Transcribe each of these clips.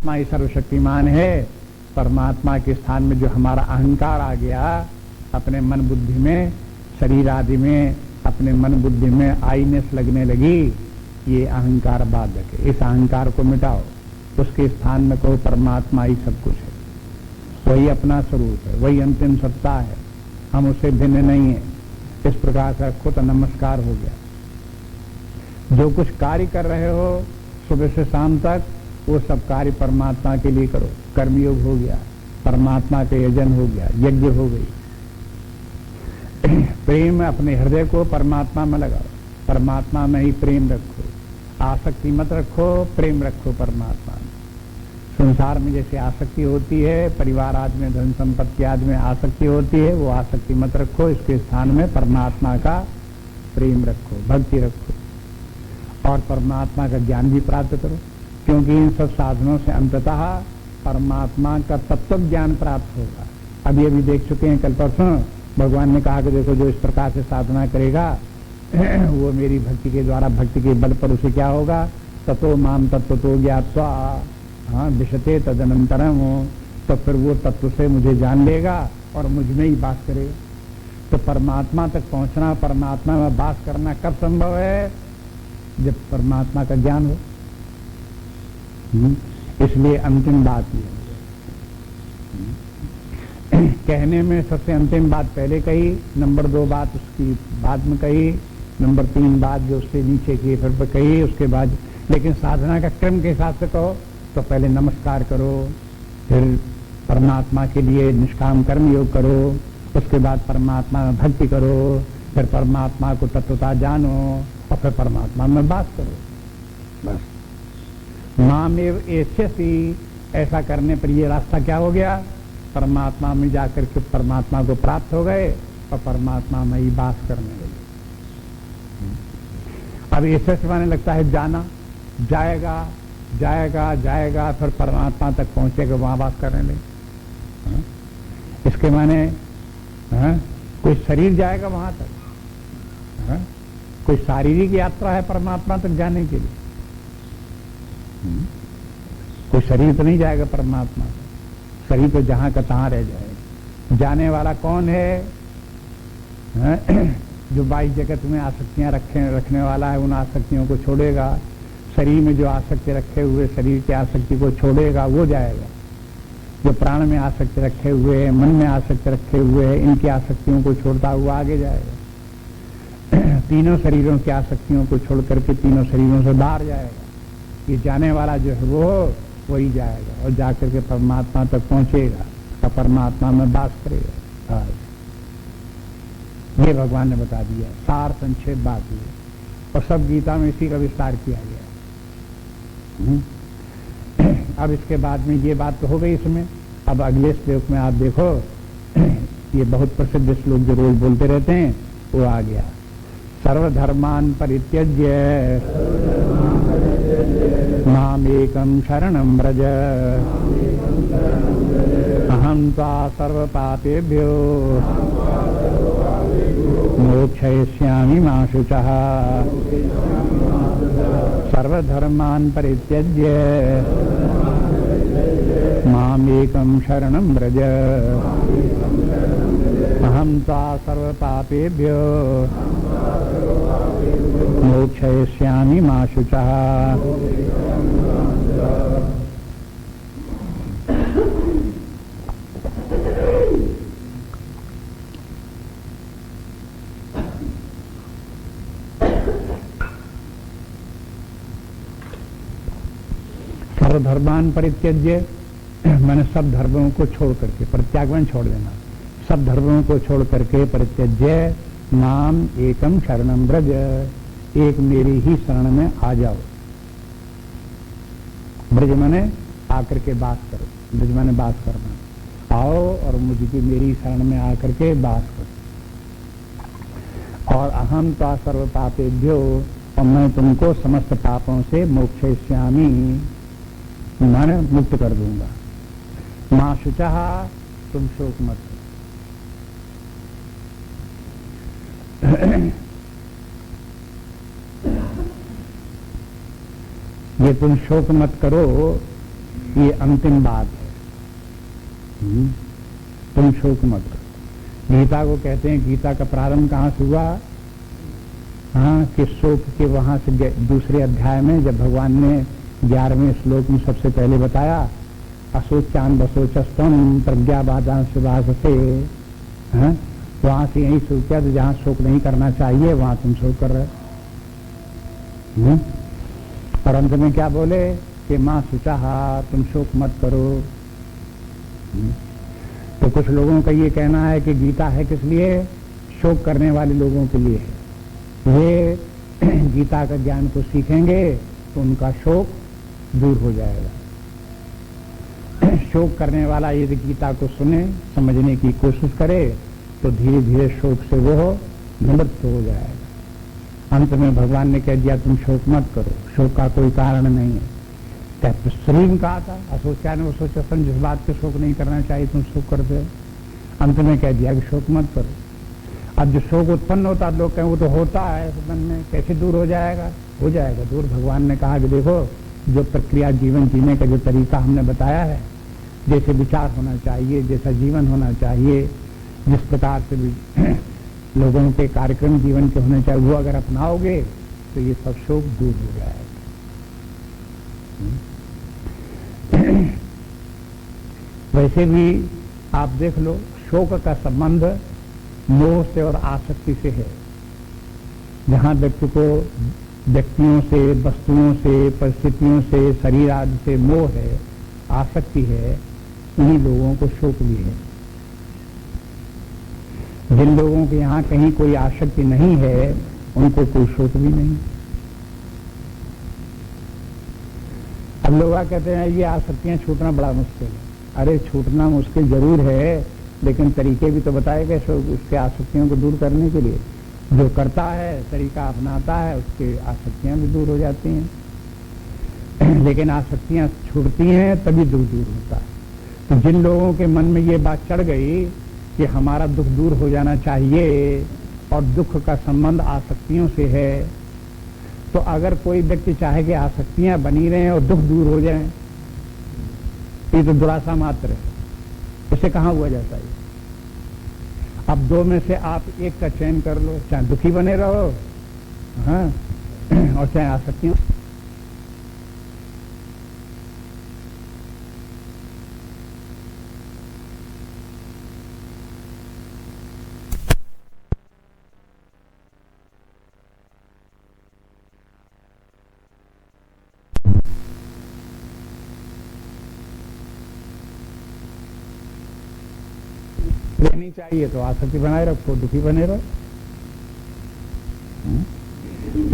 परमात्मा ही सर्वशक्तिमान है। परमात्मा के स्थान में जो हमारा अहंकार आ गया, अपने मन बुद्धि में, शरीर आदि में अपने मन बुद्धि में आईनेस लगने लगी, ये अहंकार बाधक है। इस अहंकार को मिटाओ, उसके स्थान में कहो परमात्मा ही सब कुछ है, वही अपना स्वरूप है, वही अंतिम सत्ता है, हम उससे भिन्न नहीं है। इस प्रकार से रखो तो नमस्कार हो गया। जो कुछ कार्य कर रहे हो सुबह से शाम तक, वो सब कार्य परमात्मा के लिए करो। कर्मयोग हो गया, परमात्मा के यजन हो गया, यज्ञ हो गई। प्रेम अपने हृदय को परमात्मा में लगाओ, परमात्मा में ही प्रेम रखो, आसक्ति मत रखो, प्रेम रखो परमात्मा में। संसार में जैसे आसक्ति होती है, परिवार आदि में, धन संपत्ति आदि में आसक्ति होती है, वो आसक्ति मत रखो। इसके स्थान में परमात्मा का प्रेम रखो, भक्ति रखो और परमात्मा का ज्ञान भी प्राप्त करो, क्योंकि इन सब साधनों से अंततः परमात्मा का तत्व ज्ञान प्राप्त होगा। अभी अभी देख चुके हैं, कल परसों भगवान ने कहा कि देखो जो इस प्रकार से साधना करेगा वो मेरी भक्ति के द्वारा, भक्ति के बल पर उसे क्या होगा, ततो माम तत्व तो ज्ञात्वा हाँ विशते तदनंतरम हो, तो फिर वो तत्व से मुझे जान लेगा और मुझ में ही बात करेगा। तो परमात्मा तक पहुंचना, परमात्मा में बात करना कब संभव है, जब परमात्मा का ज्ञान हो। इसलिए अंतिम बात ये कहने में सबसे अंतिम बात पहले कही, नंबर 2 बात उसकी बाद में कही, नंबर 3 बात जो उससे नीचे की फिर कही उसके बाद। लेकिन साधना का क्रम के हिसाब से कहो तो पहले नमस्कार करो, फिर परमात्मा के लिए निष्काम कर्म योग करो, उसके बाद परमात्मा में भक्ति करो, फिर परमात्मा को तत्वता जानो और फिर परमात्मा में बात करो। बस मामेव एष्यसि, ऐसा करने पर ये रास्ता क्या हो गया, परमात्मा में जाकर के परमात्मा को प्राप्त हो गए और परमात्मा में ही वास करने लगे। अब एष्यसि माने लगता है जाना, जाएगा जाएगा जाएगा फिर परमात्मा तक पहुंचेगा, वहां वास करने लगे। इसके माने कोई शरीर जाएगा वहां तक, कोई शारीरिक यात्रा है परमात्मा तक जाने के लिए, कोई शरीर तो नहीं जाएगा परमात्मा तक, शरीर तो जहां का तहां रह जाएगा। जाने वाला कौन है, जो बाह्य जगत में आसक्तियां रखने वाला है, उन आसक्तियों को छोड़ेगा। शरीर में जो आसक्ति रखे हुए, शरीर की आसक्ति को छोड़ेगा, वो जाएगा। जो प्राण में आसक्ति रखे हुए है, मन में आसक्ति रखे हुए है, इनकी आसक्तियों को छोड़ता हुआ आगे जाएगा। तीनों शरीरों की आसक्तियों को छोड़ करके तीनों शरीरों से बाहर जाएगा। ये जाने वाला जो है वो वही जाएगा और जाकर के परमात्मा तक पहुंचेगा और परमात्मा में वास करेगा। ये भगवान ने बता दिया, सार संक्षेप बात ये, और सब गीता में इसी का विस्तार किया गया। अब इसके बाद में ये बात तो हो गई इसमें। अब अगले श्लोक में आप देखो, ये बहुत प्रसिद्ध श्लोक जो रोज बोलते रहते हैं वो आ गया। सर्वधर्मान परित्यज्य मामेकं शरणं व्रज, अहं त्वा सर्वपापेभ्यो मोक्षयिष्यामि मा शुचः। सर्वधर्मान् परित्यज्य मामेकं शरणं व्रज, अहं त्वा सर्वपापेभ्यो मोक्षयिष्यामि मा शुचः। सर्वधर्मान परित्यज्य मैंने सब धर्मों को छोड़ करके, परित्याग में छोड़ देना, सब धर्मों को छोड़ करके परित्यज्य नाम एकम शरणम व्रज, एक मेरी ही शरण में आ जाओ। ब्रज माने आकर के बास करो, ब्रज माने बास करना, आओ और मुझकी मेरी शरण में आकर के बास करो। और अहम त्वा सर्व पापेभ्यो, और मैं तुमको समस्त पापों से मोक्षयिष्यामि, माने मुक्त कर दूंगा। मां शुचः, तुम शोक मत करो। ये तुम शोक मत करो, ये अंतिम बात है। तुम शोक मत करो। गीता को कहते हैं, गीता का प्रारंभ कहाँ से हुआ? हाँ, कि शोक के वहां से दूसरे अध्याय में जब भगवान ने 11वें श्लोक में सबसे पहले बताया, अशोचान बसोचस्तम प्रज्ञाबादान सुभाष से, वहां से यही सोचा तो जहां शोक नहीं करना चाहिए वहां तुम शोक कर रहे हो। और अंत में क्या बोले कि मां सुचाहा तुम शोक मत करो। तो कुछ लोगों का ये कहना है कि गीता है किस लिए? शोक करने वाले लोगों के लिए है। ये गीता का ज्ञान को सीखेंगे तो उनका शोक दूर हो जाएगा। शोक करने वाला यदि गीता को सुने, समझने की कोशिश करे तो धीरे धीरे शोक से वो निवृत्त हो जाएगा। अंत में भगवान ने कह दिया तुम शोक मत करो, शोक का कोई कारण नहीं है। तो शरीर में कहा था असोचा ने वो सोचा जिस बात पे शोक नहीं करना चाहिए तुम शोक करते हो। अंत में कह दिया कि शोक मत करो। अब जो शोक उत्पन्न होता लोग कहें वो तो होता है मन में, कैसे दूर हो जाएगा? हो जाएगा दूर। भगवान ने कहा कि देखो जो प्रक्रिया जीवन जीने का जो तरीका हमने बताया है, जैसे विचार होना चाहिए, जैसा जीवन होना चाहिए, जिस प्रकार से भी लोगों के कार्यक्रम जीवन के होने चाहिए, वो अगर अपनाओगे तो ये सब शोक दूर हो जाएगा। वैसे भी आप देख लो, शोक का संबंध मोह से और आसक्ति से है। जहां व्यक्ति को व्यक्तियों से, वस्तुओं से, परिस्थितियों से, शरीर आदि से मोह है, आसक्ति है, उन्हीं लोगों को शोक भी है। जिन लोगों के यहाँ कहीं कोई आसक्ति नहीं है उनको कोई शोक भी नहीं। अब लोग कहते हैं ये आसक्तियां छूटना बड़ा मुश्किल है। अरे छूटना मुश्किल जरूर है, लेकिन तरीके भी तो बताए गए उसके आसक्तियों को दूर करने के लिए। जो करता है, तरीका अपनाता है, उसकी आसक्तियां भी दूर हो जाती हैं। लेकिन आसक्तियां छूटती हैं तभी दुख दूर होता है। तो जिन लोगों के मन में ये बात चढ़ गई कि हमारा दुख दूर हो जाना चाहिए और दुख का संबंध आसक्तियों से है, तो अगर कोई व्यक्ति चाहे कि आसक्तियां बनी रहें और दुख दूर हो जाएं, ये तो दुराशा मात्र है। इसे कहाँ हुआ जाता है? अब दो में से आप एक का चयन कर लो, चाहे दुखी बने रहो, हाँ, और चाहे आसक्तियां। लेनी चाहिए तो आसक्ति बनाए रखो, दुखी बने रहो।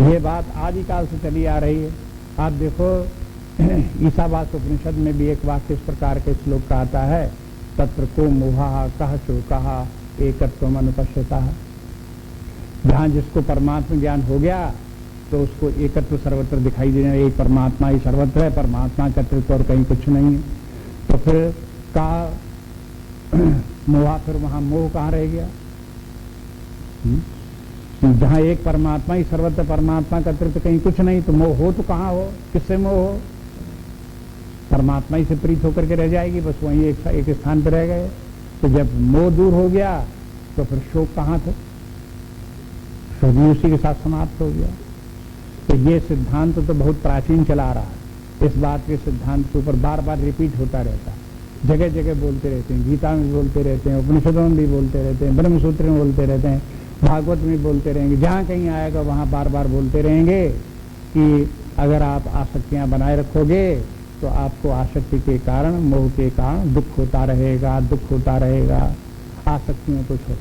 ये बात आदिकाल से चली आ रही है। आप देखो ईसावास उपनिषद में भी एक वाक्य इस प्रकार के श्लोक का आता है, तत्र को मोहा कह चोकहा एकत्वम अनुपश्यता। जहां जिसको परमात्मा ज्ञान हो गया तो उसको एकत्व सर्वत्र दिखाई देना, एक परमात्मा ही सर्वत्र है, परमात्मा का अतिरिक्त और कहीं कुछ नहीं है। तो फिर का मोहा, फिर वहां मोह कहां रह गया? जहां एक परमात्मा ही सर्वत्र, परमात्मा का अतिरिक्त कहीं कुछ नहीं, तो मोह हो तो कहां हो? किससे मोह हो? परमात्मा ही से प्रीत होकर के रह जाएगी, बस वहीं एक स्थान पर रह गए। तो जब मोह दूर हो गया तो फिर शोक कहां थे? शोक भी उसी के साथ समाप्त हो गया। तो ये सिद्धांत तो बहुत प्राचीन चला रहा है। इस बात के सिद्धांत के ऊपर बार बार रिपीट होता रहता है, जगह जगह बोलते रहते हैं, गीता में भी बोलते रहते हैं, उपनिषदों में भी बोलते रहते हैं, ब्रह्मसूत्र में बोलते रहते हैं, भागवत में बोलते रहेंगे। जहां कहीं आएगा वहां बार बार बोलते रहेंगे कि अगर आप आसक्तियां बनाए रखोगे तो आपको आसक्ति के कारण, मोह के कारण दुख होता रहेगा, दुख होता रहेगा। आसक्तियों को छोड़ो।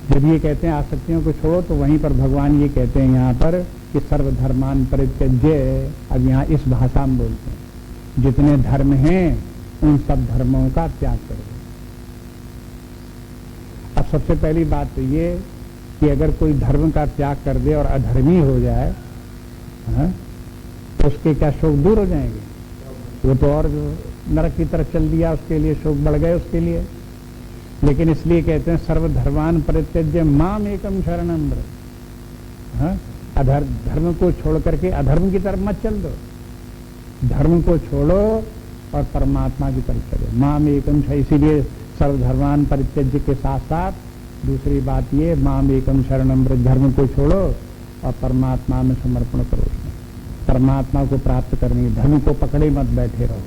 जब ये कहते हैं आसक्तियों को छोड़ो तो वहीं पर भगवान ये कहते हैं यहाँ पर कि सर्वधर्मान परित्यज्य। अब यहाँ इस भाषा में बोलते हैं जितने धर्म हैं उन सब धर्मों का त्याग करो। अब सबसे पहली बात तो ये कि अगर कोई धर्म का त्याग कर दे और अधर्मी हो जाए, तो उसके क्या शोक दूर हो जाएंगे? वो तो और नरक की तरफ चल दिया, उसके लिए शोक बढ़ गए उसके लिए। लेकिन इसलिए कहते हैं सर्वधर्मान परित्यज्य माम एकम शरणम ब्रज। धर्म को छोड़ करके अधर्म की तरफ मत चल दो। धर्म को छोड़ो और परमात्मा की तरफ चलो। माम एकम शरणम, इसीलिए सर्वधर्मान परित्यज्य के साथ साथ दूसरी बात ये माम एकम शरणम व्रज, धर्म को छोड़ो और परमात्मा में समर्पण करो। परमात्मा को प्राप्त करनी, धर्म को पकड़े मत बैठे रहो।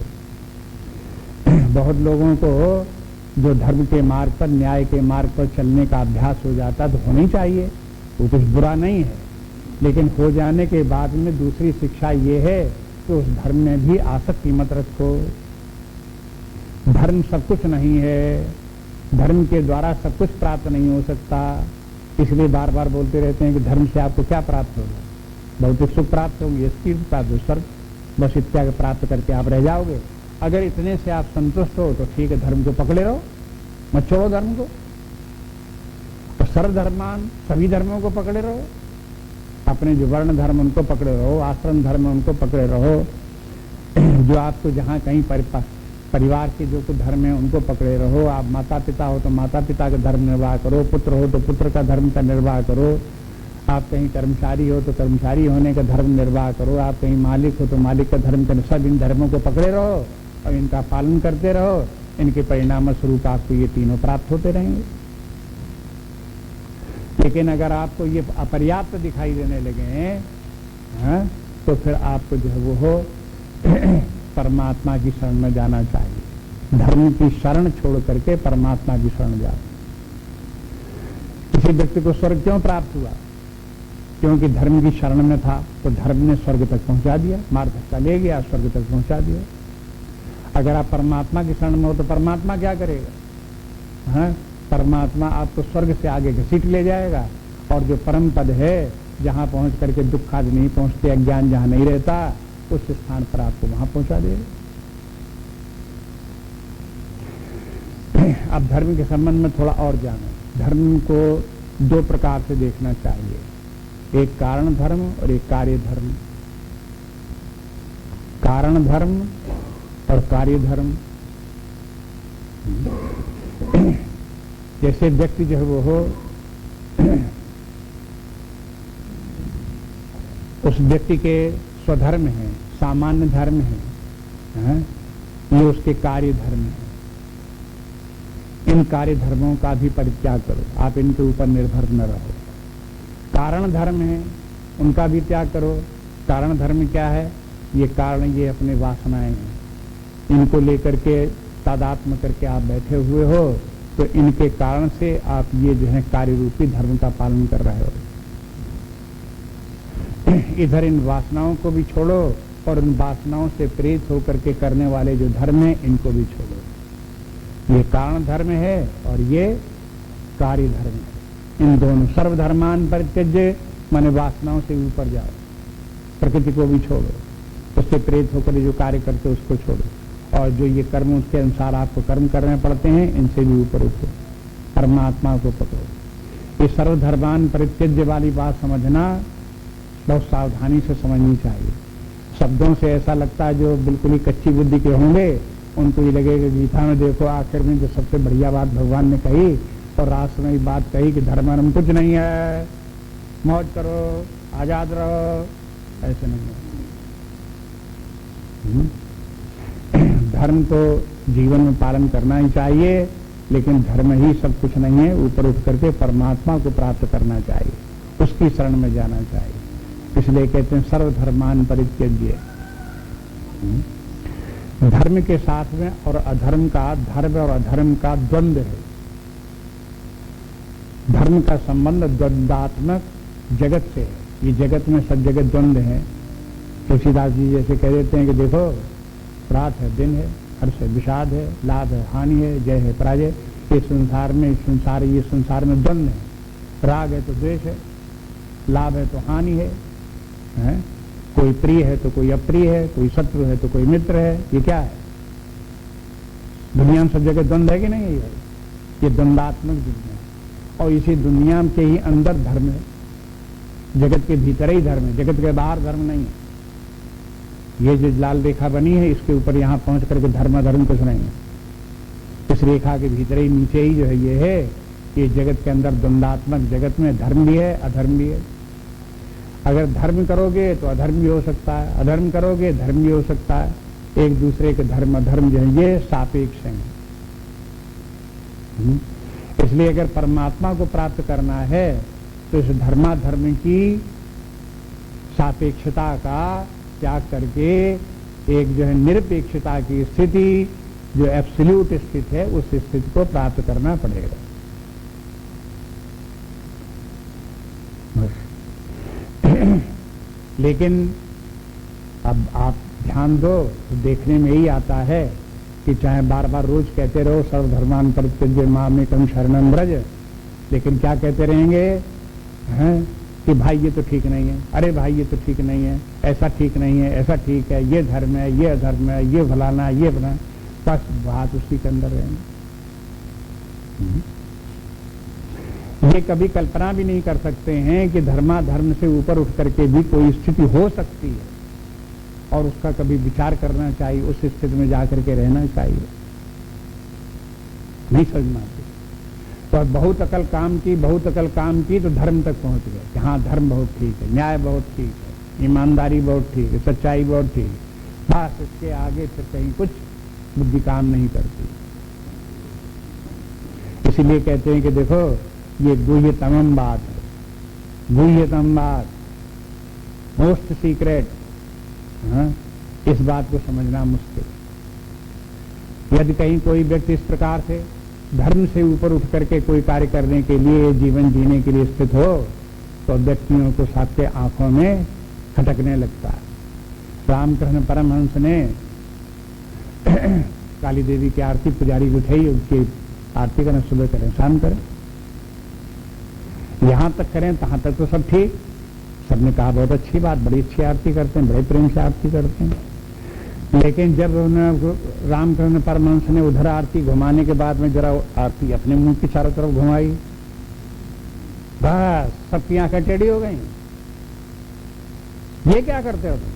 बहुत लोगों को जो धर्म के मार्ग पर, न्याय के मार्ग पर चलने का अभ्यास हो जाता तो होनी चाहिए, वो कुछ बुरा नहीं है, लेकिन हो जाने के बाद में दूसरी शिक्षा ये है कि उस धर्म में भी आसक्ति मत रखो। धर्म सब कुछ नहीं है, धर्म के द्वारा सब कुछ प्राप्त नहीं हो सकता। इसलिए बार बार बोलते रहते हैं कि धर्म से आपको क्या प्राप्त होगा, भौतिक सुख प्राप्त होगी, इसकी प्राप्त हो, स्वर्ग, बस इत्यादि प्राप्त करके आप रह जाओगे। अगर इतने से आप संतुष्ट हो तो ठीक है, धर्म को पकड़े रहो, मत छोड़ो धर्म को। तो सर्वधर्मान, सभी धर्मों को पकड़े रहो, अपने जो वर्ण धर्म उनको पकड़े रहो, आश्रम धर्म उनको पकड़े रहो, जो आपको जहां कहीं परिवार के जो कुछ धर्म है उनको पकड़े रहो। आप माता पिता हो तो माता पिता का धर्म निर्वाह करो, पुत्र हो तो पुत्र का धर्म का निर्वाह करो, आप कहीं कर्मचारी हो तो कर्मचारी होने का धर्म निर्वाह करो, आप कहीं मालिक हो तो मालिक का धर्म का, सब इन धर्मों को पकड़े रहो और इनका पालन करते रहो। इनके परिणाम स्वरूप आपको ये तीनों प्राप्त होते रहेंगे। लेकिन अगर आपको ये अपर्याप्त दिखाई देने लगे तो फिर आपको जो है वो हो परमात्मा की शरण में जाना चाहिए। धर्म की शरण छोड़ करके परमात्मा की शरण जाओ। किसी व्यक्ति को स्वर्ग क्यों प्राप्त हुआ? क्योंकि धर्म की शरण में था, तो धर्म ने स्वर्ग तक पहुंचा दिया, मार्ग धक्का ले गया, स्वर्ग तक पहुंचा दिया। अगर आप परमात्मा की शरण में हो तो परमात्मा क्या करेगा? परमात्मा आपको स्वर्ग से आगे घसीट ले जाएगा, और जो परम पद है जहां पहुंच करके दुख आदि नहीं पहुंचते, अज्ञान जहां नहीं रहता, उस स्थान पर आपको वहां पहुंचा देगा। अब धर्म के संबंध में थोड़ा और जानो। धर्म को दो प्रकार से देखना चाहिए, एक कारण धर्म और एक कार्य धर्म। कारण धर्म और कार्य धर्म। जैसे व्यक्ति जो है वो हो, उस व्यक्ति के स्वधर्म है, सामान्य धर्म है, ये उसके कार्य धर्म है। इन कार्य धर्मों का भी परित्याग करो, आप इनके ऊपर निर्भर न रहो। कारण धर्म है, उनका भी त्याग करो। कारण धर्म क्या है? ये कारण, ये अपने वासनाएं हैं, इनको लेकर के तादात्म्य करके आप बैठे हुए हो, तो इनके कारण से आप ये जो है कार्य रूपी धर्म का पालन कर रहे हो। इधर इन वासनाओं को भी छोड़ो और उन वासनाओं से प्रेरित होकर के करने वाले जो धर्म है इनको भी छोड़ो। ये कारण धर्म है और ये कार्य धर्म है। इन दोनों सर्वधर्मान परित्यज्य, माने वासनाओं से ऊपर जाओ, प्रकृति को भी छोड़ो, उससे प्रेरित होकर जो कार्य करते उसको छोड़ो, और जो ये कर्म उसके अनुसार आपको कर्म करने पड़ते हैं इनसे भी ऊपर उठो, परमात्मा को पकड़ो। ये सर्वधर्मान परित्यज्य वाली बात समझना बहुत सावधानी से समझनी चाहिए। शब्दों से ऐसा लगता है जो बिल्कुल ही कच्ची बुद्धि के होंगे उनको ये लगेगा गीता में देखो आखिर में जो सबसे बढ़िया बात भगवान ने कही और राष्ट्र में बात कही कि धर्म कुछ नहीं है, मौज करो, आजाद रहो, ऐसे नहीं है। धर्म तो जीवन में पालन करना ही चाहिए, लेकिन धर्म ही सब कुछ नहीं है। ऊपर उठ करके परमात्मा को प्राप्त करना चाहिए, उसकी शरण में जाना चाहिए। इसलिए कहते हैं सर्वधर्मान परित्यज्य। धर्म के साथ में और अधर्म का, धर्म और अधर्म का द्वंद्व है। धर्म का संबंध द्वंद्वात्मक जगत से है। ये जगत में सब जगह द्वंद्व है। तुलसीदास जी जैसे कह देते हैं कि देखो, रात है दिन है, हर्ष है विषाद है, लाभ है हानि है, जय है पराजय। ये संसार में संसार में द्वंद्व है। राग है तो द्वेष है, लाभ है तो हानि है, कोई प्रिय है तो कोई अप्रिय है, कोई शत्रु है तो कोई मित्र है। ये क्या है? दुनिया में सब जगह द्वंद्व है कि नहीं है? ये द्वंद्वात्मक दुनिया है, और इसी दुनिया के ही अंदर धर्म है। जगत के भीतर ही धर्म है, जगत के बाहर धर्म नहीं है। ये जो लाल रेखा बनी है इसके ऊपर यहां पहुंच करके धर्म धर्म कुछ नहीं है। इस रेखा के भीतर ही नीचे ही जो है ये है, ये जगत के अंदर द्वंद्वात्मक जगत में धर्म भी है अधर्म भी है। अगर धर्म करोगे तो अधर्म भी हो सकता है, अधर्म करोगे धर्म भी हो सकता है। एक दूसरे के धर्म अधर्म जो है ये सापेक्ष हैं। इसलिए अगर परमात्मा को प्राप्त करना है तो इस धर्माधर्म की सापेक्षता का त्याग करके एक जो है निरपेक्षता की स्थिति, जो एब्सोल्यूट स्थिति है, उस स्थिति को प्राप्त करना पड़ेगा। लेकिन अब आप ध्यान दो तो देखने में यही आता है कि चाहे बार बार रोज कहते रहो सर्वधर्मान परित्यज्य मामेकं शरणं व्रज, लेकिन क्या कहते रहेंगे हैं कि भाई ये तो ठीक नहीं है, अरे भाई ये तो ठीक नहीं है, ऐसा ठीक नहीं है, ऐसा ठीक है, ये धर्म है, ये अधर्म है, ये फलाना है, ये फलाना, बस बात उसी के अंदर रहेंगे। ये कभी कल्पना भी नहीं कर सकते हैं कि धर्माधर्म से ऊपर उठ करके भी कोई स्थिति हो सकती है और उसका कभी विचार करना चाहिए, उस स्थिति में जाकर के रहना चाहिए। नहीं समझना चाहिए। तो बहुत अकल काम की, बहुत अकल काम की तो धर्म तक पहुंच गए कि हाँ धर्म बहुत ठीक है, न्याय बहुत ठीक है, ईमानदारी बहुत ठीक है, सच्चाई बहुत ठीक है। बस इसके आगे फिर कहीं कुछ बुद्धि काम नहीं करती। इसीलिए कहते हैं कि देखो ये गुह्यतम बात है, गुह्यतम बात, मोस्ट सीक्रेट। इस बात को समझना मुश्किल। यदि कहीं कोई व्यक्ति इस प्रकार से धर्म से ऊपर उठ करके कोई कार्य करने के लिए, जीवन जीने के लिए स्थित हो तो व्यक्तियों को सबके आंखों में खटकने लगता है। रामकृष्ण परमहंस ने काली देवी की आरती पुजारी को उठाई, उनकी आरती करें, सुबह करें, शाम करें, यहां तक करें, तहां तक तो सब ठीक। सबने कहा बहुत अच्छी बात, बड़ी अच्छी आरती करते हैं, बड़े प्रेम से आरती करते हैं। लेकिन जब उन्होंने रामकृष्ण परमहंस ने उधर आरती घुमाने के बाद में जरा आरती अपने मुंह की चारों तरफ घुमाई, बस सबकी आंखें टेढ़ी हो गई। ये क्या करते हो तुम,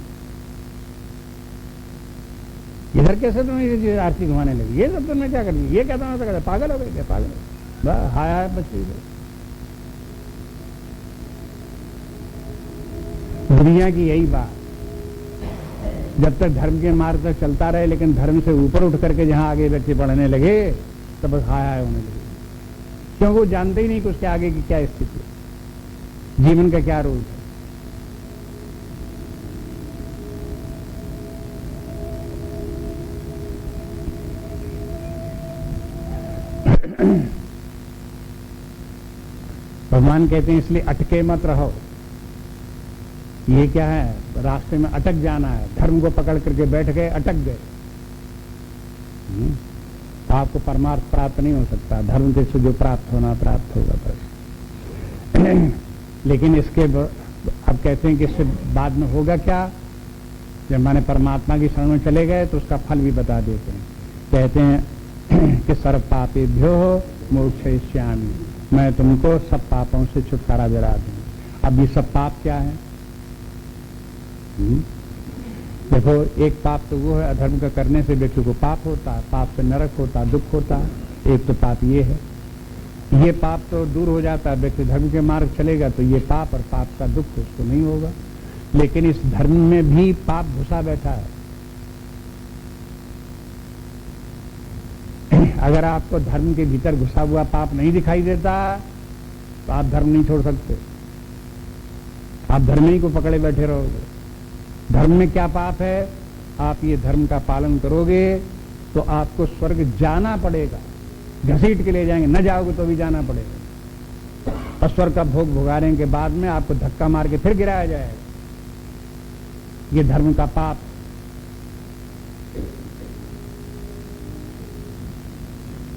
इधर कैसे तुम ये आरती घुमाने लगी, ये सब तुमने क्या कर दिया, ये क्या तुमने कर, पागल हो गए क्या, पागल हो, बस हाय हाय बच्ची। दुनिया की यही बात, जब तक धर्म के मार्ग तक चलता रहे, लेकिन धर्म से ऊपर उठ करके जहां आगे व्यक्ति बढ़ने लगे तो बस हाय हाय होने लगे, क्योंकि वो जानते ही नहीं कि उसके आगे की क्या स्थिति है, जीवन का क्या रूल है। भगवान कहते हैं इसलिए अटके मत रहो। ये क्या है, रास्ते में अटक जाना है, धर्म को पकड़ करके बैठ गए, अटक गए, आपको परमार्थ प्राप्त नहीं हो सकता। धर्म के से जो प्राप्त होना प्राप्त होगा बस। लेकिन इसके अब कहते हैं कि इससे बाद में होगा क्या, जब माने परमात्मा की शरण में चले गए तो उसका फल भी बता देते हैं। कहते हैं कि सर्व पापेभ्यो मोक्षयिष्यामि, मैं तुमको सब पापों से छुटकारा दिला दूं। अब ये सब पाप क्या है, देखो एक पाप तो वो है, अधर्म का करने से व्यक्ति को पाप होता है, पाप से नरक होता है, दुख होता है। एक तो पाप ये है, ये पाप तो दूर हो जाता है, व्यक्ति धर्म के मार्ग चलेगा तो ये पाप और पाप का दुख उसको नहीं होगा। लेकिन इस धर्म में भी पाप घुसा बैठा है। अगर आपको धर्म के भीतर घुसा हुआ पाप नहीं दिखाई देता तो आप धर्म नहीं छोड़ सकते, आप धर्म ही को पकड़े बैठे रहोगे। धर्म में क्या पाप है, आप ये धर्म का पालन करोगे तो आपको स्वर्ग जाना पड़ेगा, घसीट के ले जाएंगे, न जाओगे तो भी जाना पड़ेगा। और स्वर्ग का भोग भोगाने के बाद में आपको धक्का मार के फिर गिराया जाएगा। ये धर्म का पाप।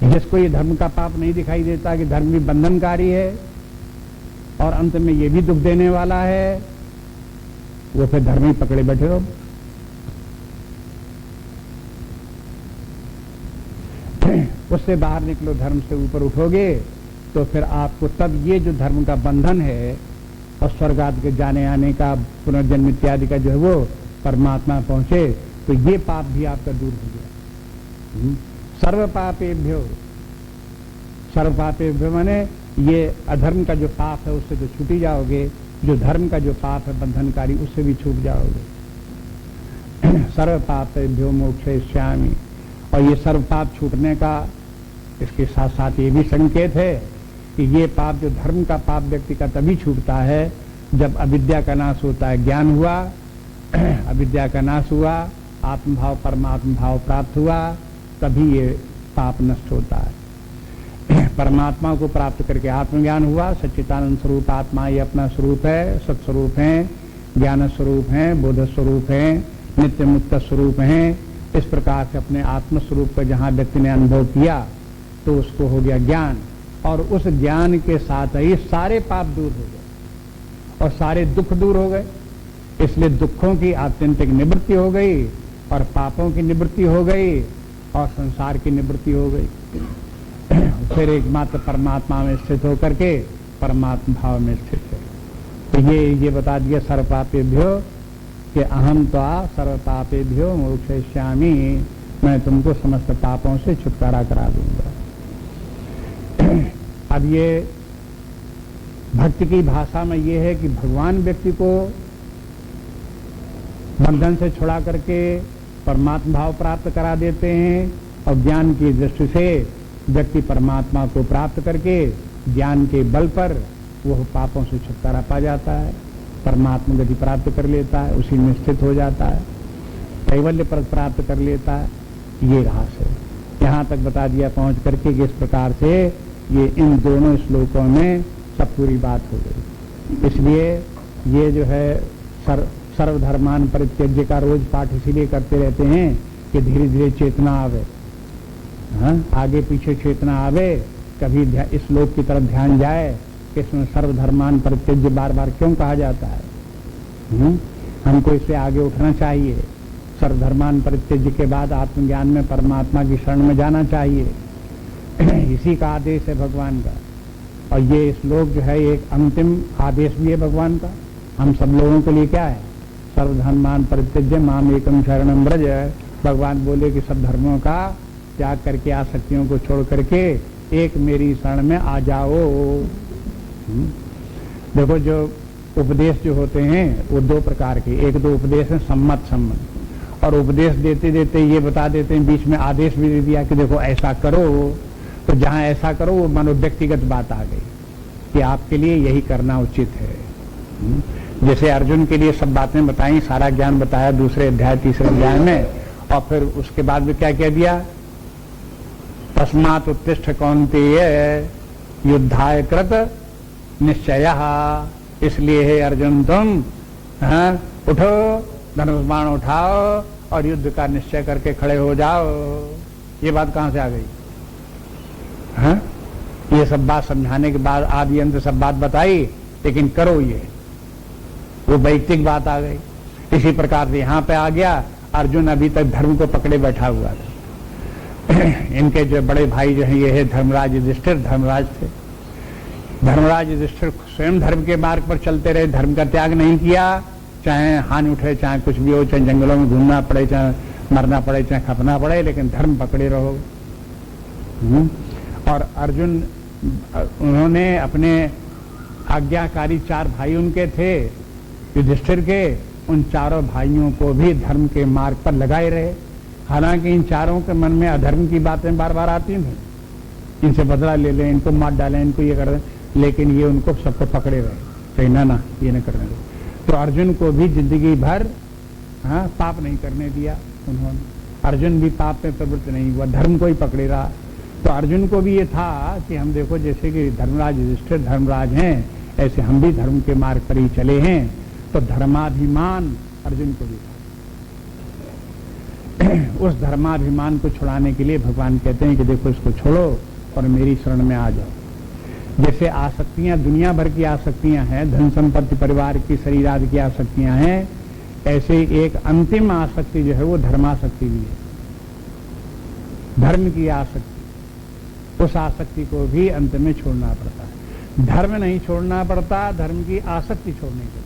जिसको ये धर्म का पाप नहीं दिखाई देता कि धर्म भी बंधनकारी है और अंत में ये भी दुख देने वाला है, वो फिर धर्म ही पकड़े बैठे रहो। उससे बाहर निकलो, धर्म से ऊपर उठोगे तो फिर आपको तब ये जो धर्म का बंधन है और स्वर्ग आदि के जाने आने का, पुनर्जन्म इत्यादि का जो है वो परमात्मा पहुंचे तो ये पाप भी आपका दूर हो गया। सर्व पापेभ्यो, सर्व पापेभ्यो माने ये अधर्म का जो पाप है उससे तो छूटी जाओगे, जो धर्म का जो पाप है बंधनकारी, उससे भी छूट जाओगे। सर्व पापेभ्यो मोक्षयिष्यामि। और ये सर्व पाप छूटने का इसके साथ साथ ये भी संकेत है कि ये पाप, जो धर्म का पाप व्यक्ति का तभी छूटता है जब अविद्या का नाश होता है, ज्ञान हुआ, अविद्या का नाश हुआ, आत्मभाव परमात्म भाव प्राप्त हुआ, तभी ये पाप नष्ट होता है। परमात्मा को प्राप्त करके आत्मज्ञान हुआ, सच्चिदानंद स्वरूप आत्मा ये अपना स्वरूप है, सत्स्वरूप है, ज्ञान स्वरूप है, बोध स्वरूप है, नित्य मुक्त स्वरूप है। इस प्रकार से अपने आत्म स्वरूप का जहां व्यक्ति ने अनुभव किया तो उसको हो गया ज्ञान, और उस ज्ञान के साथ ही सारे पाप दूर हो गए और सारे दुख दूर हो गए। इसलिए दुखों की आत्यंतिक निवृत्ति हो गई और पापों की निवृत्ति हो गई और संसार की निवृत्ति हो गई। फिर एकमात्र परमात्मा में स्थित होकर के परमात्मा भाव में स्थित है। तो ये बता दिया सर्वपापेभ्यो कि अहम त्वा सर्वपापेभ्यो मोक्षयिष्यामि, मैं तुमको समस्त पापों से छुटकारा करा दूंगा। अब ये भक्ति की भाषा में ये है कि भगवान व्यक्ति को बंधन से छुड़ा करके परमात्मा भाव प्राप्त करा देते हैं, और ज्ञान की दृष्टि से व्यक्ति परमात्मा को प्राप्त करके ज्ञान के बल पर वह पापों से छुटकारा पा जाता है, परमात्मा गति प्राप्त कर लेता है, उसी में स्थित हो जाता है, कैवल्य पद प्राप्त कर लेता है। ये रहस्य है। यहाँ तक बता दिया पहुंच करके कि इस प्रकार से ये इन दोनों श्लोकों में सब पूरी बात हो गई। इसलिए ये जो है सर्वधर्मान परित्यज्य का रोज पाठ इसीलिए करते रहते हैं कि धीरे धीरे चेतना आवे, आगे पीछे चेतना आवे, कभी इस श्लोक की तरफ ध्यान जाए कि इसमें सर्वधर्मान परित्यज्य बार बार क्यों कहा जाता है। हमको इससे आगे उठना चाहिए। सर्वधर्मान परित्यज्य के बाद आत्मज्ञान में परमात्मा की शरण में जाना चाहिए। इसी का आदेश है भगवान का, और ये श्लोक जो है एक अंतिम आदेश भी है भगवान का हम सब लोगों के लिए। क्या है? सर्वधर्मान परित्यज्य माम एकम शरणम व्रज। भगवान बोले कि सब धर्मों का त्याग करके, आसक्तियों को छोड़ करके एक मेरी शरण में आ जाओ। देखो, जो उपदेश जो होते हैं वो दो प्रकार के, एक दो उपदेश है सम्मत सम्मत, और उपदेश देते देते ये बता देते हैं, बीच में आदेश भी दे दिया कि देखो ऐसा करो। तो जहां ऐसा करो वो मानो व्यक्तिगत बात आ गई कि आपके लिए यही करना उचित है। जैसे अर्जुन के लिए सब बातें बताई, सारा ज्ञान बताया दूसरे अध्याय तीसरे अध्याय में, और फिर उसके बाद में क्या कह दिया? तस्मात् उत्तिष्ठ कौन्तेय युद्धाय कृत निश्चयः। इसलिए हे अर्जुन तुम उठो, धनुष बाण उठाओ और युद्ध का निश्चय करके खड़े हो जाओ। ये बात कहां से आ गई? ये सब बात समझाने के बाद आदि अंत सब बात बताई, लेकिन करो ये, वो वैयक्तिक बात आ गई। इसी प्रकार से यहां पे आ गया, अर्जुन अभी तक धर्म को पकड़े बैठा हुआ था। इनके जो बड़े भाई जो है ये है धर्मराज युधिष्ठिर, धर्मराज थे। धर्मराज युधिष्ठिर स्वयं धर्म के मार्ग पर चलते रहे, धर्म का त्याग नहीं किया, चाहे हानि उठे, चाहे कुछ भी हो, चाहे जंगलों में घूमना पड़े, चाहे मरना पड़े, चाहे खपना पड़े, लेकिन धर्म पकड़े रहो। और अर्जुन, उन्होंने अपने आज्ञाकारी चार भाई उनके थे युधिष्ठिर के, उन चारों भाइयों को भी धर्म के मार्ग पर लगाए रहे। हालांकि इन चारों के मन में अधर्म की बातें बार बार आती थी, इनसे बदला ले लें, इनको मार डालें, इनको ये कर दें, लेकिन ये उनको सबको पकड़े रहे, कहीं ना ये न करने दे। तो अर्जुन को भी जिंदगी भर पाप नहीं करने दिया उन्होंने। अर्जुन भी पाप में प्रवृत्त नहीं हुआ, धर्म को ही पकड़े रहा। तो अर्जुन को भी ये था कि हम देखो, जैसे कि धर्मराज युधिष्ठिर धर्मराज हैं, ऐसे हम भी धर्म के मार्ग पर ही चले हैं। तो धर्माभिमान अर्जुन को भी था। उस धर्माभिमान को छुड़ाने के लिए भगवान कहते हैं कि देखो इसको छोड़ो और मेरी शरण में आ जाओ। जैसे आसक्तियां दुनिया भर की आसक्तियां हैं, धन संपत्ति, परिवार की, शरीर आदि की आसक्तियां हैं, ऐसे एक अंतिम आसक्ति जो है वो धर्मासक्ति भी है, धर्म की आसक्ति। उस आसक्ति को भी अंत में छोड़ना पड़ता है। धर्म नहीं छोड़ना पड़ता, धर्म की आसक्ति छोड़नी पड़ती।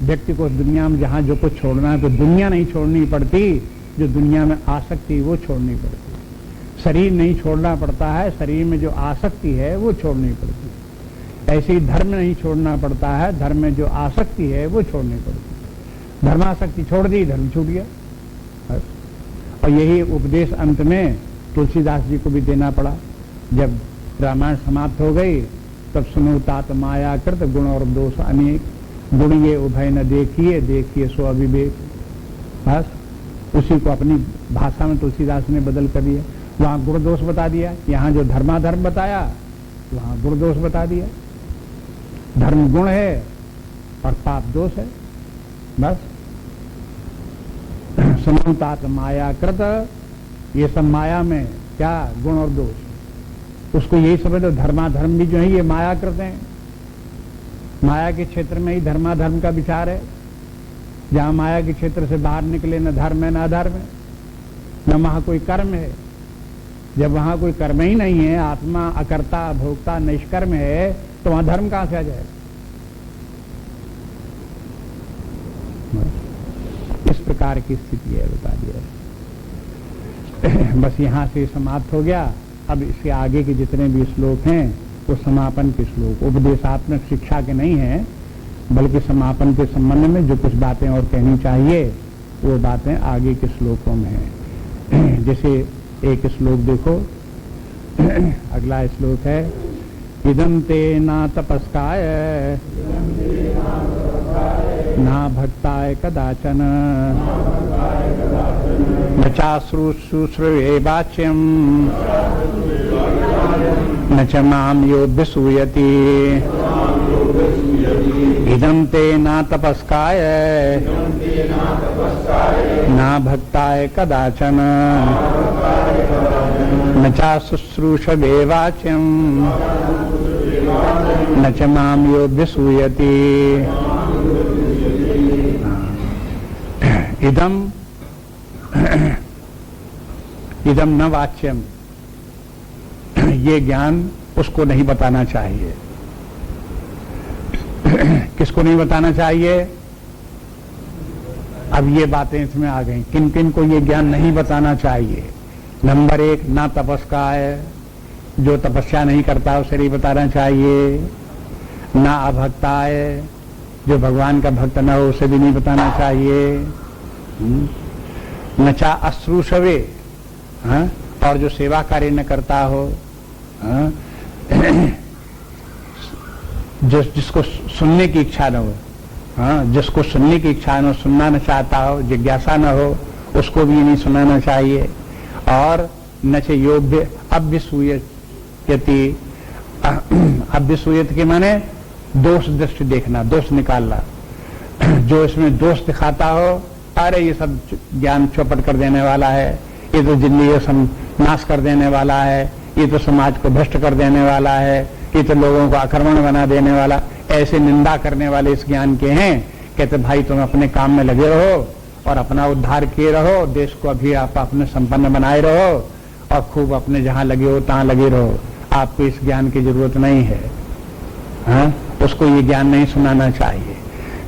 व्यक्ति को दुनिया में जहां जो कुछ छोड़ना है तो दुनिया नहीं छोड़नी पड़ती, जो दुनिया में आसक्ति वो छोड़नी पड़ती। शरीर नहीं छोड़ना पड़ता है, शरीर में जो आसक्ति है वो छोड़नी पड़ती है। ऐसे ही धर्म नहीं छोड़ना पड़ता है, धर्म में जो आसक्ति है वो छोड़नी पड़ती है। धर्मासक्ति छोड़ दी, धर्म छूट गया बस। और यही उपदेश अंत में तुलसीदास जी को भी देना पड़ा। जब रामायण समाप्त हो गई तब सुनो तात माया कृत गुण और दोष अनेक, गुण ये उभय न देखिए, देखिए सो अविवेक। बस उसी को अपनी भाषा में तुलसीदास ने बदल कर दिया। वहां गुण दोष बता दिया, यहां जो धर्माधर्म बताया वहां गुण दोष बता दिया। धर्म गुण है और पाप दोष है। बस सुनो तात माया कृत, ये सब माया में क्या गुण और दोष, उसको यही समझ लो। धर्माधर्म भी जो है ये माया कृत हैं। माया के क्षेत्र में ही धर्माधर्म का विचार है। जहां माया के क्षेत्र से बाहर निकले न धर्म है न अधर्म है, न वहां कोई कर्म है। जब वहां कोई कर्म ही नहीं है, आत्मा अकर्ता भोक्ता निष्कर्म है, तो वहां धर्म कहां से आ जाएगा। इस प्रकार की स्थिति है, बता दिया। बस यहां से समाप्त हो गया। अब इसके आगे के जितने भी श्लोक हैं वो समापन के श्लोक, उपदेशात्मक शिक्षा के नहीं हैं, बल्कि समापन के संबंध में जो कुछ बातें और कहनी चाहिए वो बातें आगे के श्लोकों में हैं। जैसे एक श्लोक देखो, अगला श्लोक है, इदं ते ना तपस्काय ना भक्ताय कदाचन न चाश्रुश्रूश्रवे वाच्यम न च माम यो विसूयति। इदं ते ना तपस्काय ना भक्ताय कदाचन न चाशुश्रूषवे वाच्यम न च माम यो विसूयति। इदम न वाच्यम, ये ज्ञान उसको नहीं बताना चाहिए। किसको नहीं बताना चाहिए? अब ये बातें इसमें आ गई, किन किन को ये ज्ञान नहीं बताना चाहिए। नंबर एक, ना तपस्काय, जो तपस्या नहीं करता उसे नहीं बताना चाहिए। ना अभक्ताय, जो भगवान का भक्त न हो उसे भी नहीं बताना चाहिए। न चा अश्रूषवे, और जो सेवा कार्य न करता हो, जिसको सुनने की इच्छा न हो, जिसको सुनने की इच्छा न हो, सुनना न चाहता हो, जिज्ञासा न हो, उसको भी नहीं सुनाना चाहिए। और न च योग्य अभ्यसूयति, अभ्यसूयत के माने दोष दृष्टि देखना, दोष निकालना। जो इसमें दोष दिखाता हो, अरे ये सब ज्ञान चौपट कर देने वाला है, ये तो जिंदगी का नाश कर देने वाला है, ये तो समाज को भ्रष्ट कर देने वाला है, ये तो लोगों को आक्रमण बना देने वाला, ऐसे निंदा करने वाले इस ज्ञान के हैं। कहते भाई तुम अपने काम में लगे रहो और अपना उद्धार किए रहो, देश को अभी आप अपने संपन्न बनाए रहो और खूब अपने जहां लगे हो तहां लगे रहो, आपको इस ज्ञान की जरूरत नहीं है। उसको ये ज्ञान नहीं सुनाना चाहिए।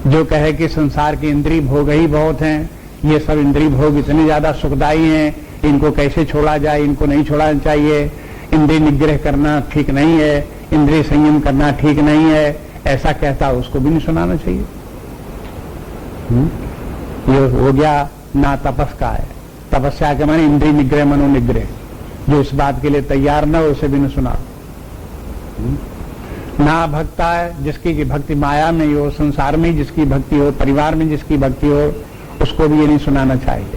जो कहे कि संसार के इंद्रिय भोग ही बहुत हैं, ये सब इंद्रिय भोग इतने ज्यादा सुखदायी हैं, इनको कैसे छोड़ा जाए, इनको नहीं छोड़ना चाहिए, इंद्रिय निग्रह करना ठीक नहीं है, इंद्रिय संयम करना ठीक नहीं है, ऐसा कहता उसको भी नहीं सुनाना चाहिए। ये हो गया ना तपस्काय, तपस्या के माने इंद्रिय निग्रह मनोनिग्रह। जो इस बात के लिए तैयार न हो उसे भी नहीं सुना। ना भक्ता है, जिसकी की भक्ति माया में ही हो, संसार में जिसकी भक्ति हो, परिवार में जिसकी भक्ति हो, उसको भी ये नहीं सुनाना चाहिए।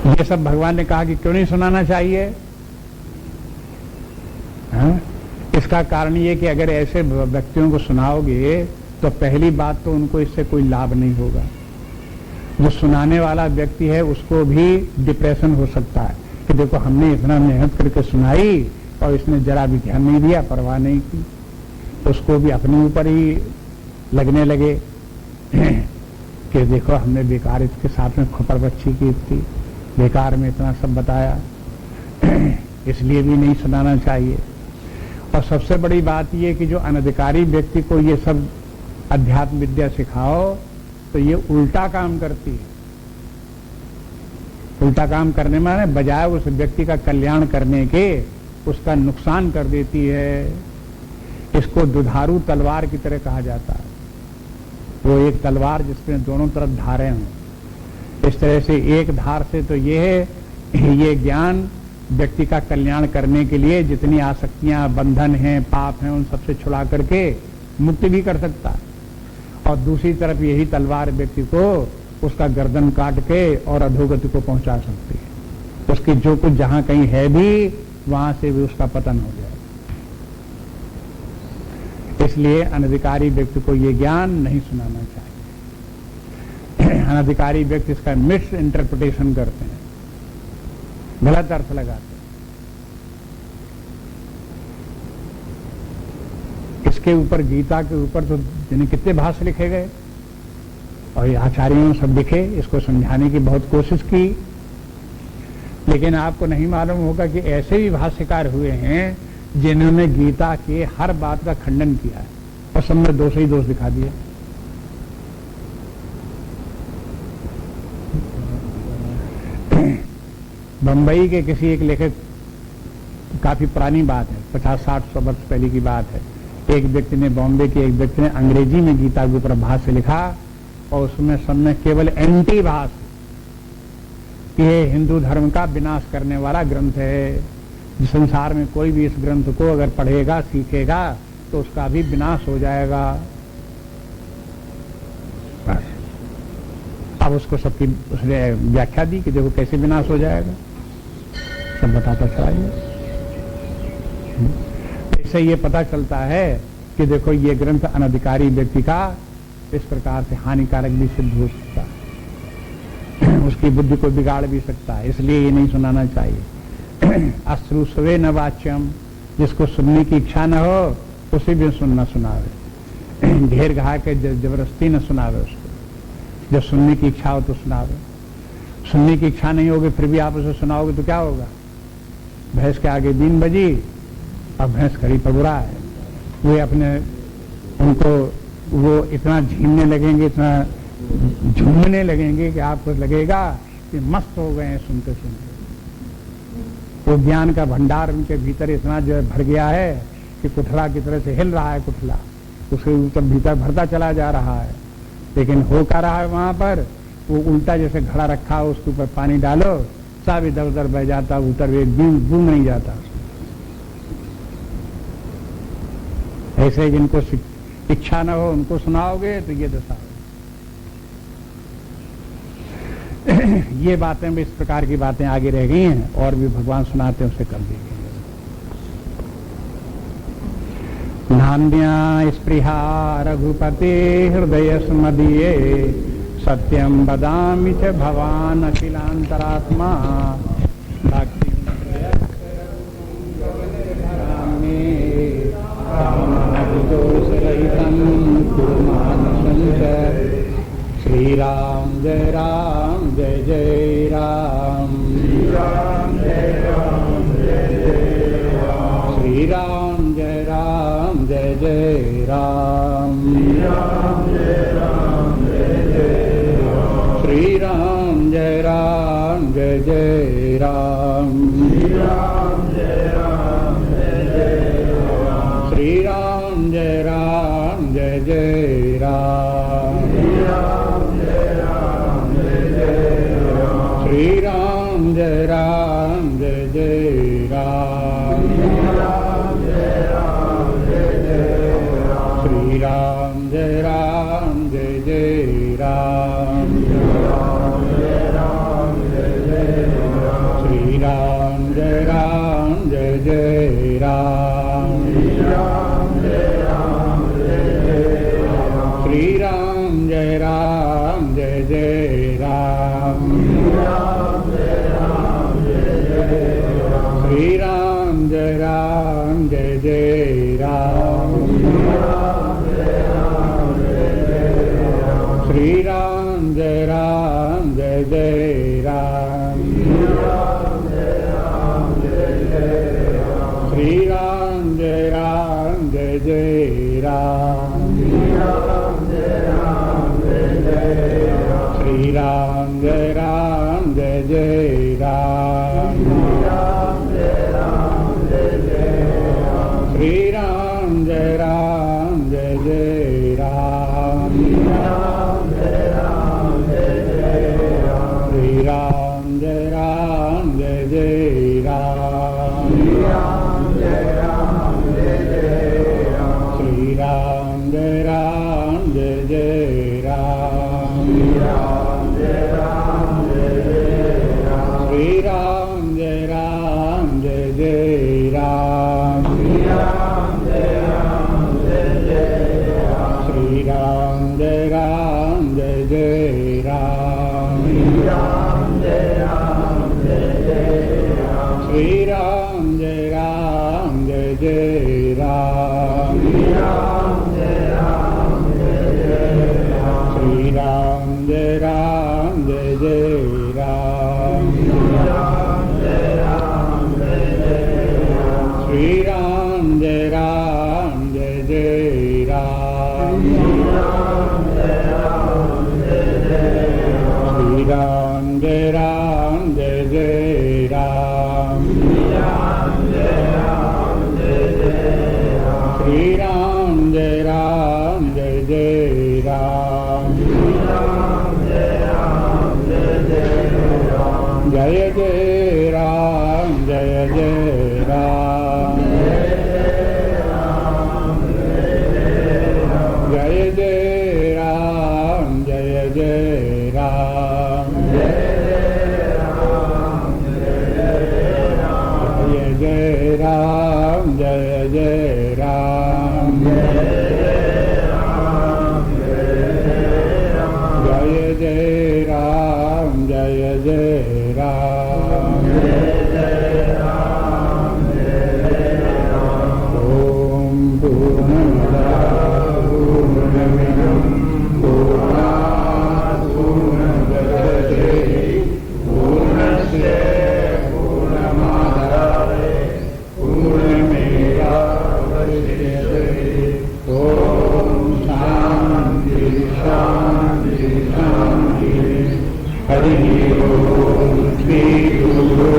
ये सब भगवान ने कहा कि क्यों नहीं सुनाना चाहिए? इसका कारण ये कि अगर ऐसे व्यक्तियों को सुनाओगे तो पहली बात तो उनको इससे कोई लाभ नहीं होगा। जो सुनाने वाला व्यक्ति है उसको भी डिप्रेशन हो सकता है कि देखो हमने इतना मेहनत करके सुनाई और इसने जरा भी ध्यान नहीं दिया, परवाह नहीं की, उसको भी अपने ऊपर ही लगने लगे कि देखो हमने बेकार इसके साथ में खुपर बच्ची की थी, बेकार में इतना सब बताया, इसलिए भी नहीं सुनाना चाहिए। और सबसे बड़ी बात यह कि जो अनधिकारी व्यक्ति को ये सब अध्यात्म विद्या सिखाओ तो ये उल्टा काम करती है। उल्टा काम करने माने बजाय उस व्यक्ति का कल्याण करने के उसका नुकसान कर देती है। इसको दुधारू तलवार की तरह कहा जाता है। वो एक तलवार जिसमें दोनों तरफ धारें हों। इस तरह से एक धार से तो ये ज्ञान व्यक्ति का कल्याण करने के लिए जितनी आसक्तियां, बंधन हैं, पाप हैं, उन सबसे छुड़ा करके मुक्ति भी कर सकता है। और दूसरी तरफ यही तलवार व्यक्ति को उसका गर्दन काट के और अधोगति को पहुंचा सकती है। उसकी जो कुछ जहां कहीं है भी वहां से भी उसका पतन हो जाए। इसलिए अनधिकारी व्यक्ति को ये ज्ञान नहीं सुनाना चाहिए। अनधिकारी व्यक्ति इसका मिस इंटरप्रिटेशन करते हैं, गलत अर्थ लगाते हैं। इसके ऊपर, गीता के ऊपर तो कितने भाष्य लिखे गए और ये आचार्यों ने सब लिखे, इसको समझाने की बहुत कोशिश की। लेकिन आपको नहीं मालूम होगा कि ऐसे भी भाष्यकार हुए हैं जिन्होंने गीता के हर बात का खंडन किया है और सब में दोष ही दोष दिखा दिए। बंबई के किसी एक लेखक, काफी पुरानी बात है, 50-60 वर्ष पहले की बात है, एक व्यक्ति ने, बॉम्बे के एक व्यक्ति ने अंग्रेजी में गीता के ऊपर भाष्य लिखा और उसमें सबने केवल एंटी भाष्य कि ये हिंदू धर्म का विनाश करने वाला ग्रंथ है। संसार में कोई भी इस ग्रंथ को अगर पढ़ेगा, सीखेगा तो उसका भी विनाश हो जाएगा। बस अब उसको सबकी उसने व्याख्या दी कि देखो कैसे विनाश हो जाएगा, सब बताता चला गया। इससे ये पता चलता है कि देखो ये ग्रंथ अनधिकारी व्यक्ति का इस प्रकार से हानिकारक भी सिद्ध हो सकता है, उसकी बुद्धि को बिगाड़ भी सकता है। इसलिए ये नहीं सुनाना चाहिए। अश्रुस्वे न वाच्यम, जिसको सुनने की इच्छा न हो उसे भी सुनना सुनावे, घेर घा के जबरदस्ती न सुनावे उसको। जब सुनने की इच्छा हो तो सुनावे, सुनने की इच्छा नहीं होगी फिर भी आप उसे सुनाओगे तो क्या होगा? भैंस के आगे बीन बजी और भैंस खड़ी पगुरा है, वे अपने उनको वो इतना झीमने लगेंगे, इतना झूमने लगेंगे कि आपको लगेगा कि मस्त हो गए हैं सुनते सुनते। वो ज्ञान का भंडार उनके भीतर इतना जो है भर गया है कि कुठला की तरह से हिल रहा है, कुठला उसके ऊपर भीतर भरता चला जा रहा है। लेकिन हो क्या रहा है वहां पर, वो उल्टा जैसे घड़ा रखा हो, उसके ऊपर पानी डालो सब इधर उधर बह जाता, उतर एक बूंद नहीं जाता। ऐसे जिनको इच्छा न हो उनको सुनाओगे तो ये दशा। ये बातें भी, इस प्रकार की बातें आगे रह गई हैं और भी भगवान सुनाते हैं, उसे कर देंगे। नान्या स्पृहा रघुपते हृदय स्मदीये, सत्यम बदामि च भवान अखिलांतरात्मा। भक्ति श्री राम जय राम जय जय राम, श्री राम जय राम जय जय राम, श्री राम जय राम जय जय राम, श्री राम जय राम जय जय राम, श्री राम जय राम जय जय राम, श्री राम जय राम जय जय राम, श्री राम जय राम जय जय राम, श्री राम जय राम जय जय राम, श्री राम जय राम जय जय राम, श्री राम जय राम जय जय राम, श्री राम जय राम जय जय राम, श्री राम जय राम जय जय राम, श्री राम जय राम जय जय राम, श्री राम जय राम जय जय श्री राम जय जय राम, श्री राम जय जय राम, श्री राम जय जय राम, श्री राम जय जय राम, श्री राम जय जय राम, श्री राम जय जय राम, श्री राम जय जय राम, श्री राम जय जय राम, श्री राम जय जय राम, श्री राम जय जय राम, श्री राम जय जय राम, श्री राम जय जय राम, श्री राम जय जय राम, श्री राम श्री राम जय जय राम, श्री राम श्री राम जय जय राम, श्री राम श्री राम जय जय राम, जय जय राम जय जय राम, जय जय राम जय जय राम, जय जय राम जय जय राम, जय जय राम जय जय राम, ओम पूर्णमदः पूर्णमिदं पूर्णात् पूर्णमुदच्यते पूर्णस्य पूर्णमादाय पूर्णमेवावशिष्यते। ओम शांति शांति शांति। हरि ओम श्री गुरु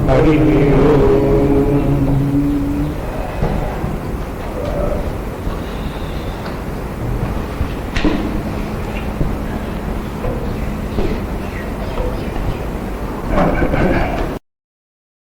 हरि ओम।